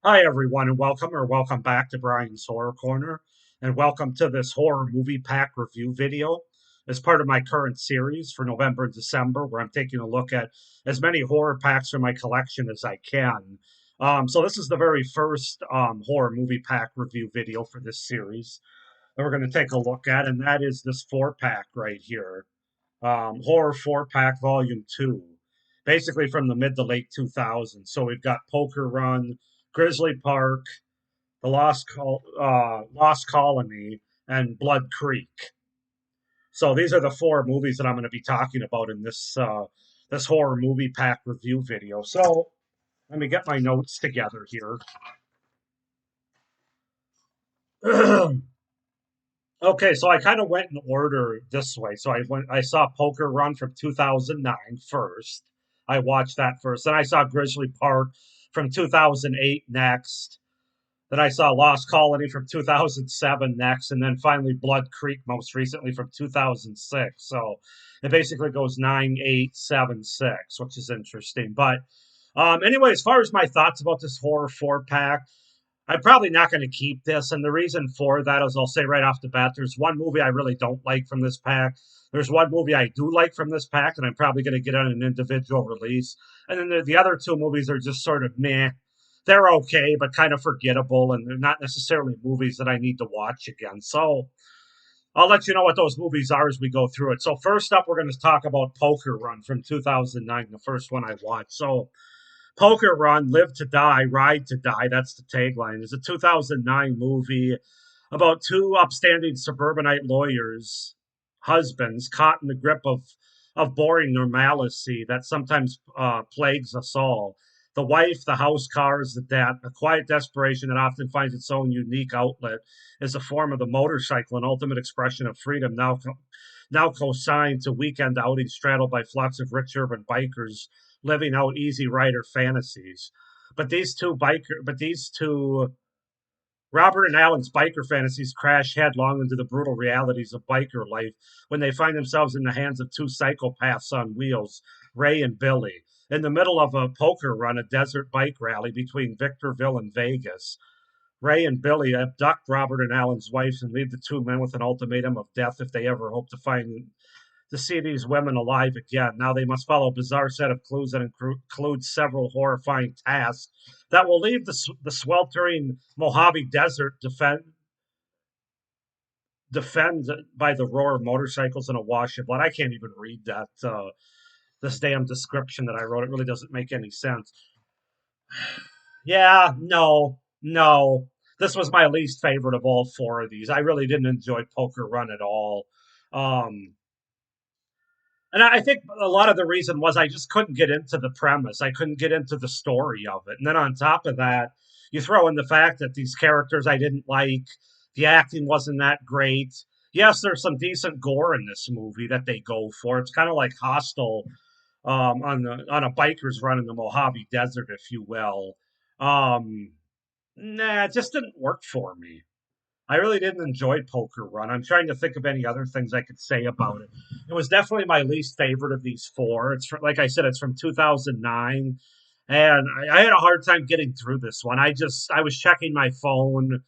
Hi, everyone, and welcome back to Brian's Horror Corner, and welcome to this horror movie pack review video as part of my current series for November and December, where I'm taking a look at as many horror packs from my collection as I can. So this is the very first horror movie pack review video for this series that we're going to take a look at, and that is this four pack right here, Horror Four Pack Volume 2, basically from the mid to late 2000s. So we've got Poker Run, Grizzly Park, The Lost Colony, and Blood Creek. So these are the four movies that I'm going to be talking about in this horror movie pack review video. So let me get my notes together here. Okay, so I kind of went in order this way. So I saw Poker Run from 2009 first. I watched that first. Then I saw Grizzly Park from 2008 next. Then I saw Lost Colony from 2007 next, and then finally Blood Creek most recently from 2006. So it basically goes 9, 8, 7, 6, which is interesting. But anyway, as far as my thoughts about this horror four pack, I'm probably not going to keep this. And the reason for that is I'll say right off the bat, there's one movie I really don't like from this pack. There's one movie I do like from this pack, and I'm probably going to get on an individual release. And then the other two movies are just sort of meh. They're okay, but kind of forgettable, and they're not necessarily movies that I need to watch again. So I'll let you know what those movies are as we go through it. So first up, we're going to talk about Poker Run from 2009, the first one I watched. So Poker Run, Live to Die, Ride to Die, that's the tagline. It's a 2009 movie about two upstanding suburbanite lawyers, husbands, caught in the grip of boring normalcy that sometimes plagues us all. The wife, the house, cars, the debt, a quiet desperation that often finds its own unique outlet is a form of the motorcycle, an ultimate expression of freedom now co-signed to weekend outings straddled by flocks of rich urban bikers living out easy rider fantasies. But these two Robert and Alan's biker fantasies crash headlong into the brutal realities of biker life when they find themselves in the hands of two psychopaths on wheels, Ray and Billy, in the middle of a poker run, a desert bike rally between Victorville and Vegas. Ray and Billy abduct Robert and Alan's wives and leave the two men with an ultimatum of death if they ever hope to see these women alive again. Now they must follow a bizarre set of clues that includes several horrifying tasks that will leave the sweltering Mojave Desert defend by the roar of motorcycles and a wash of blood. I can't even read that this damn description that I wrote. It really doesn't make any sense. Yeah, no, no. This was my least favorite of all four of these. I really didn't enjoy Poker Run at all. Um, And I think a lot of the reason was I just couldn't get into the premise. I couldn't get into the story of it. And then on top of that, you throw in the fact that these characters I didn't like, the acting wasn't that great. Yes, there's some decent gore in this movie that they go for. It's kind of like Hostel on a biker's run in the Mojave Desert, if you will. Um, Nah, it just didn't work for me. I really didn't enjoy Poker Run. I'm trying to think of any other things I could say about it. It was definitely my least favorite of these four. Like I said, it's from 2009, and I had a hard time getting through this one. I was checking my phone.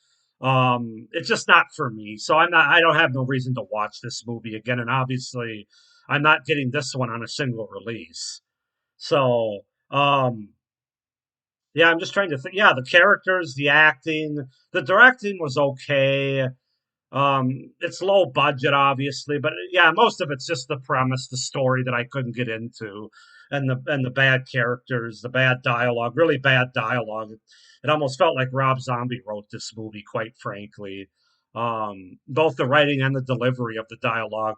It's just not for me. So I'm not. I don't have no reason to watch this movie again. And obviously, I'm not getting this one on a single release. So yeah, I'm just trying to think. Yeah, the characters, the acting, the directing was okay. It's low budget, obviously, but yeah, most of it's just the premise, the story that I couldn't get into, and the bad characters, the bad dialogue, really bad dialogue. It almost felt like Rob Zombie wrote this movie, quite frankly. Both the writing and the delivery of the dialogue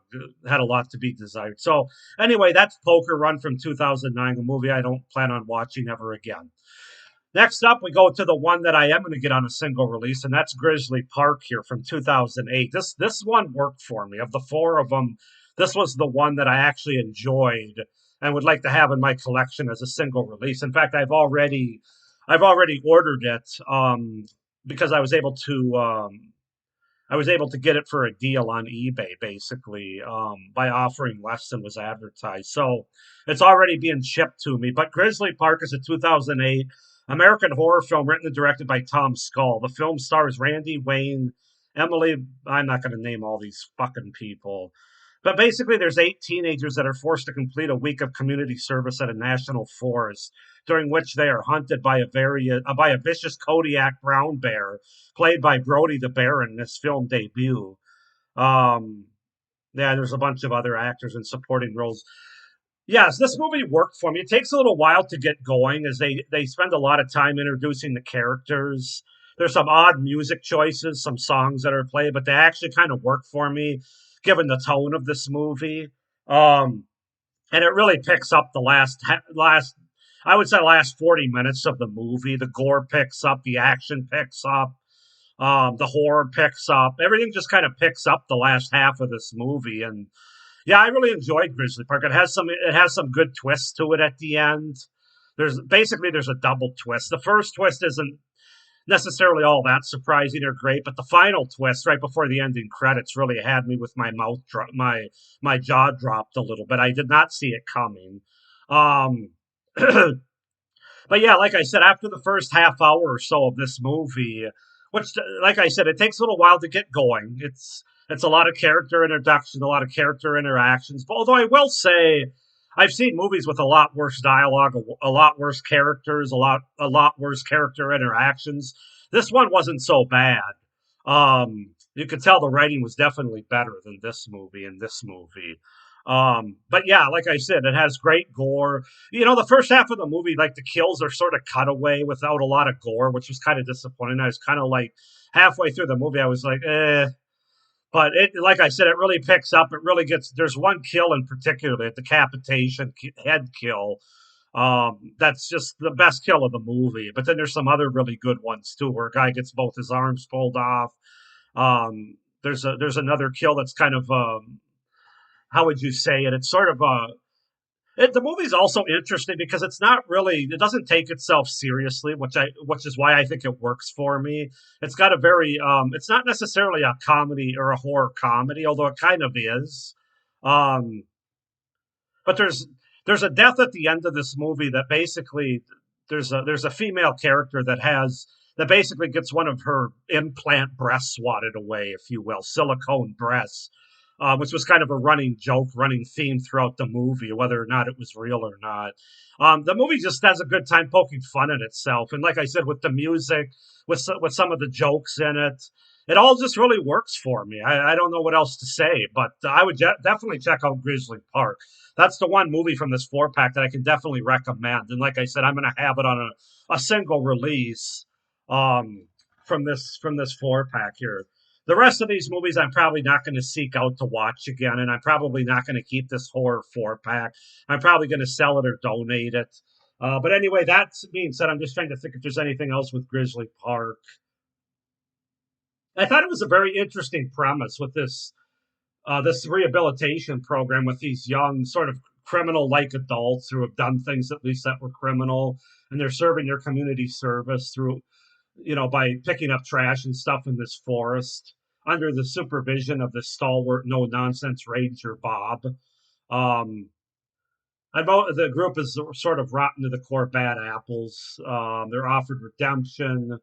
had a lot to be desired. So anyway, that's Poker Run from 2009, a movie I don't plan on watching ever again. Next up, we go to the one that I am going to get on a single release, and that's Grizzly Park here from 2008. This one worked for me. Of the four of them, this was the one that I actually enjoyed and would like to have in my collection as a single release. In fact, I've already ordered it because I was able to get it for a deal on eBay, basically, by offering less than was advertised. So it's already being shipped to me. But Grizzly Park is a 2008 American horror film written and directed by Tom Skull. The film stars Randy Wayne, Emily. I'm not going to name all these fucking people. But basically, there's 8 teenagers that are forced to complete a week of community service at a national forest, during which they are hunted by a vicious Kodiak brown bear, played by Brody the Bear in this film debut. Um, yeah, there's a bunch of other actors in supporting roles. Yes, this movie worked for me. It takes a little while to get going as they spend a lot of time introducing the characters. There's some odd music choices, some songs that are played, but they actually kind of work for me given the tone of this movie. Um, and it really picks up the last I would say last 40 minutes of the movie. The gore picks up, the action picks up, the horror picks up. Everything just kind of picks up the last half of this movie, and yeah, I really enjoyed Grizzly Park. It has some good twists to it at the end. There's a double twist. The first twist isn't necessarily all that surprising or great, but the final twist right before the ending credits really had me with my jaw dropped a little bit. I did not see it coming. Um But yeah, like I said, after the first half hour or so of this movie, which, like I said, it takes a little while to get going. It's a lot of character introduction, a lot of character interactions. But although I will say, I've seen movies with a lot worse dialogue, a lot worse characters, a lot worse character interactions. This one wasn't so bad. You could tell the writing was definitely better than this movie and this movie. But yeah, like I said, it has great gore. The first half of the movie, like the kills are sort of cutaway without a lot of gore, which was kind of disappointing. I was kind of like halfway through the movie, I was like, eh. But like I said, it really picks up. It really gets. There's one kill in particular, the decapitation head kill. That's just the best kill of the movie. But then there's some other really good ones too, where a guy gets both his arms pulled off. There's another kill that's kind of how would you say it? It's sort of the movie's also interesting because it doesn't take itself seriously, which is why I think it works for me. It's got a very it's not necessarily a comedy or a horror comedy, although it kind of is. Um, but there's a death at the end of this movie that basically there's a female character that basically gets one of her implant breasts swatted away, if you will, silicone breasts, which was kind of a running joke, running theme throughout the movie, whether or not it was real or not. The movie just has a good time poking fun at itself, and like I said, with the music, with some of the jokes in it, it all just really works for me. I don't know what else to say, but I would definitely check out Grizzly Park. That's the one movie from this 4 pack that I can definitely recommend. And like I said, I'm going to have it on a single release um, from this 4 pack here. The rest of these movies, I'm probably not going to seek out to watch again, and I'm probably not going to keep this horror 4 pack. I'm probably going to sell it or donate it. But anyway, that being said, I'm just trying to think if there's anything else with Grizzly Park. I thought it was a very interesting premise with this rehabilitation program with these young sort of criminal-like adults who have done things at least that were criminal, and they're serving their community service through by picking up trash and stuff in this forest under the supervision of this stalwart, no nonsense ranger Bob. Um, the group is sort of rotten to the core, bad apples. They're offered redemption,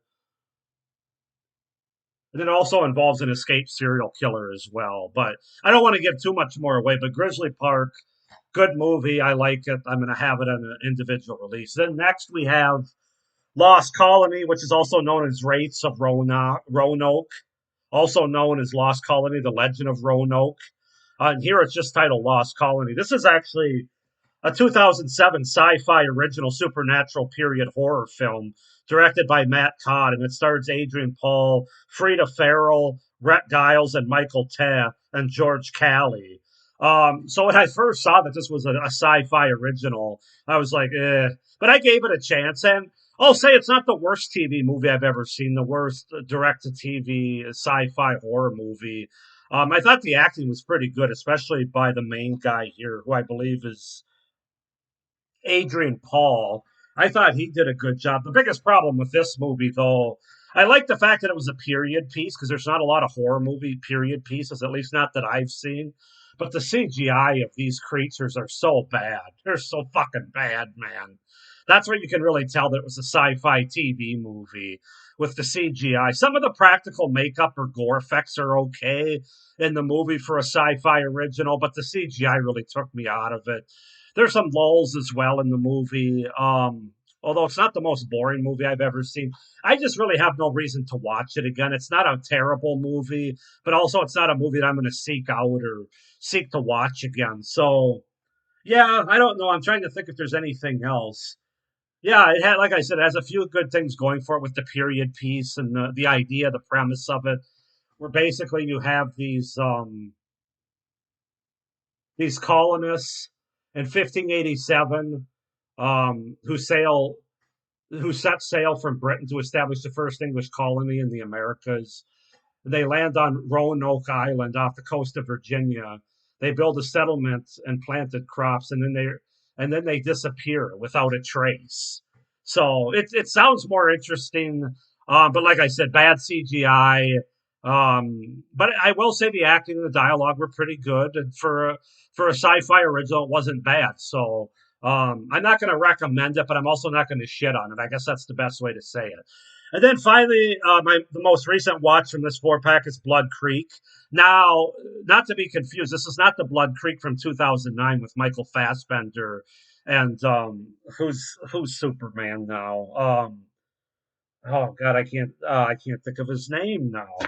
and it also involves an escaped serial killer as well. But I don't want to give too much more away. But Grizzly Park, good movie. I like it. I'm going to have it on an individual release. Then next we have Lost Colony, which is also known as Wraiths of Roanoke, also known as Lost Colony, The Legend of Roanoke. And here it's just titled Lost Colony. This is actually a 2007 sci-fi original supernatural period horror film directed by Matt Todd, and it stars Adrian Paul, Frida Farrell, Rhett Giles, and Michael Teh, and George Callie. So when I first saw that this was a sci-fi original, I was like, eh. But I gave it a chance, and I'll say it's not the worst TV movie I've ever seen, the worst direct-to-TV sci-fi horror movie. I thought the acting was pretty good, especially by the main guy here, who I believe is Adrian Paul. I thought he did a good job. The biggest problem with this movie, though, I like the fact that it was a period piece because there's not a lot of horror movie period pieces, at least not that I've seen. But the CGI of these creatures are so bad. They're so fucking bad, man. That's where you can really tell that it was a sci-fi TV movie with the CGI. Some of the practical makeup or gore effects are okay in the movie for a sci-fi original, but the CGI really took me out of it. There's some lulls as well in the movie. Although it's not the most boring movie I've ever seen, I just really have no reason to watch it again. It's not a terrible movie, but also it's not a movie that I'm going to seek out or seek to watch again. So, yeah, I don't know. I'm trying to think if there's anything else. Yeah, it had, like I said, it has a few good things going for it with the period piece and the idea, the premise of it, where basically you have these colonists in 1587 who set sail from Britain to establish the first English colony in the Americas. They land on Roanoke Island off the coast of Virginia. They build a settlement and planted crops, and then they disappear without a trace. So it sounds more interesting, but like I said, bad CGI. But I will say the acting and the dialogue were pretty good, and for a sci-fi original, it wasn't bad. So I'm not going to recommend it, but I'm also not going to shit on it. I guess that's the best way to say it. And then finally, the most recent watch from this 4 pack is Blood Creek. Now, not to be confused, this is not the Blood Creek from 2009 with Michael Fassbender and who's Superman now. Oh God, I can't think of his name now.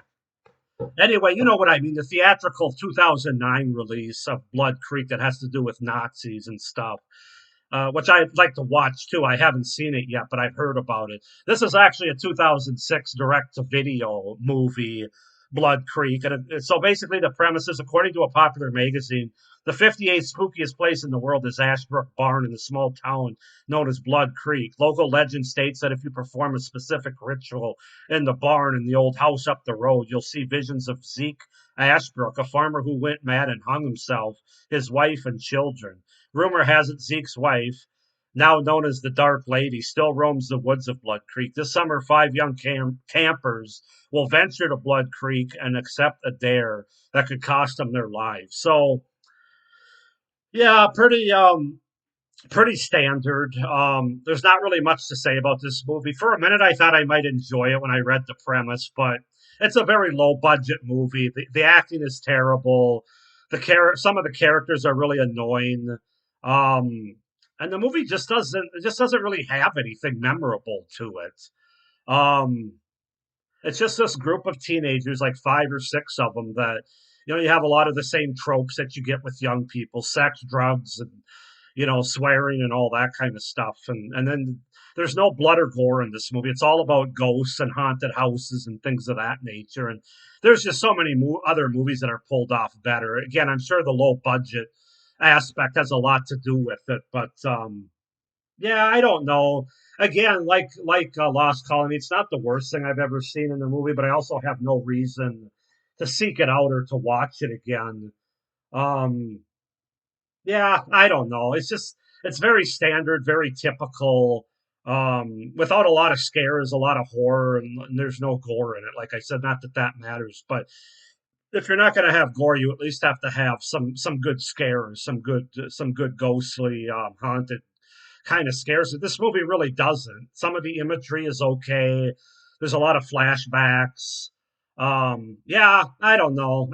Anyway, you know what I mean. The theatrical 2009 release of Blood Creek that has to do with Nazis and stuff, which I'd like to watch too. I haven't seen it yet, but I've heard about it. This is actually a 2006 direct to video movie, Blood Creek. So basically, the premise is according to a popular magazine, the 58th spookiest place in the world is Ashbrook Barn in the small town known as Blood Creek. Local legend states that if you perform a specific ritual in the barn in the old house up the road, you'll see visions of Zeke Ashbrook, a farmer who went mad and hung himself, his wife, and children. Rumor has it Zeke's wife, now known as the Dark Lady, still roams the woods of Blood Creek. This summer, 5 young campers will venture to Blood Creek and accept a dare that could cost them their lives. So, yeah, pretty standard. There's not really much to say about this movie. For a minute, I thought I might enjoy it when I read the premise, but it's a very low budget movie. The acting is terrible. Some of the characters are really annoying. Um, and the movie just doesn't really have anything memorable to it. It's just this group of teenagers, like 5 or 6 of them, that you have a lot of the same tropes that you get with young people: sex, drugs, and swearing and all that kind of stuff. And then there's no blood or gore in this movie. It's all about ghosts and haunted houses and things of that nature. And there's just so many other movies that are pulled off better. Again, I'm sure the low budget aspect has a lot to do with it, but yeah, I don't know. Again, like Lost Colony, it's not the worst thing I've ever seen in the movie, but I also have no reason to seek it out or to watch it again. Um, yeah, I don't know. It's very standard, very typical. Without a lot of scares, a lot of horror, and there's no gore in it. Like I said, not that that matters, but if you're not going to have gore, you at least have to have some good scares, some good ghostly, haunted kind of scares. This movie really doesn't. Some of the imagery is okay. There's a lot of flashbacks. Yeah, I don't know.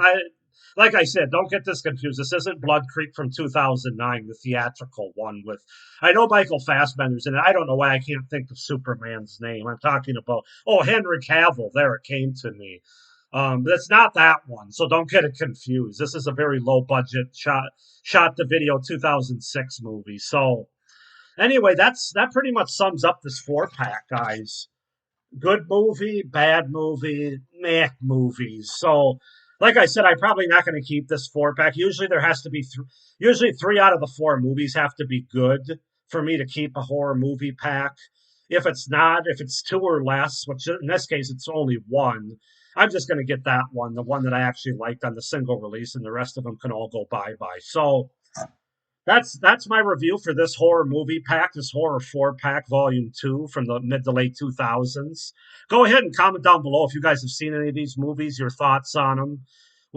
Like I said, don't get this confused. This isn't Blood Creek from 2009, the theatrical one with. I know Michael Fassbender's in it. I don't know why I can't think of Superman's name. I'm talking about Henry Cavill. There, it came to me. That's not that one, so don't get it confused. This is a very low budget shot to video 2006 movie. So anyway, that pretty much sums up this 4 pack, guys. Good movie, bad movie, meh movies. So, like I said, I'm probably not going to keep this 4 pack. Usually, there has to be usually 3 out of the 4 movies have to be good for me to keep a horror movie pack. If it's not, if it's 2 or less, which in this case it's only one, I'm just going to get that one, the one that I actually liked on the single release, and the rest of them can all go bye bye. So that's my review for this horror movie pack, this horror 4 pack volume 2 from the mid to late 2000s. Go ahead and comment down below if you guys have seen any of these movies, your thoughts on them,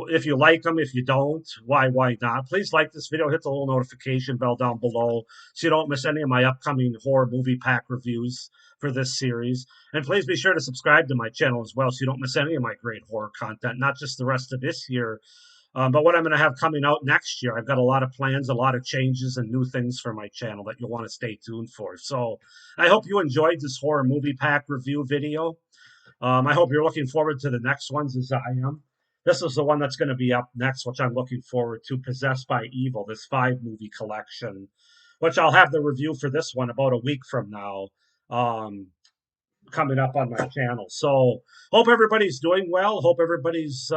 If you like them, if you don't, why not? Please like this video, hit the little notification bell down below so you don't miss any of my upcoming horror movie pack reviews for this series. And please be sure to subscribe to my channel as well so you don't miss any of my great horror content, not just the rest of this year, but what I'm going to have coming out next year. I've got a lot of plans, a lot of changes, and new things for my channel that you'll want to stay tuned for. So I hope you enjoyed this horror movie pack review video. I hope you're looking forward to the next ones as I am. This is the one that's going to be up next, which I'm looking forward to, Possessed by Evil, this 5 movie collection, which I'll have the review for this one about a week from now. Um, Coming up on my channel. So hope everybody's doing well. Hope everybody's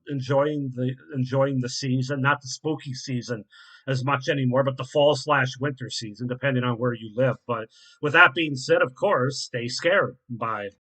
enjoying the season, not the spooky season as much anymore, but the fall/winter season, depending on where you live. But with that being said, of course, stay scared. Bye.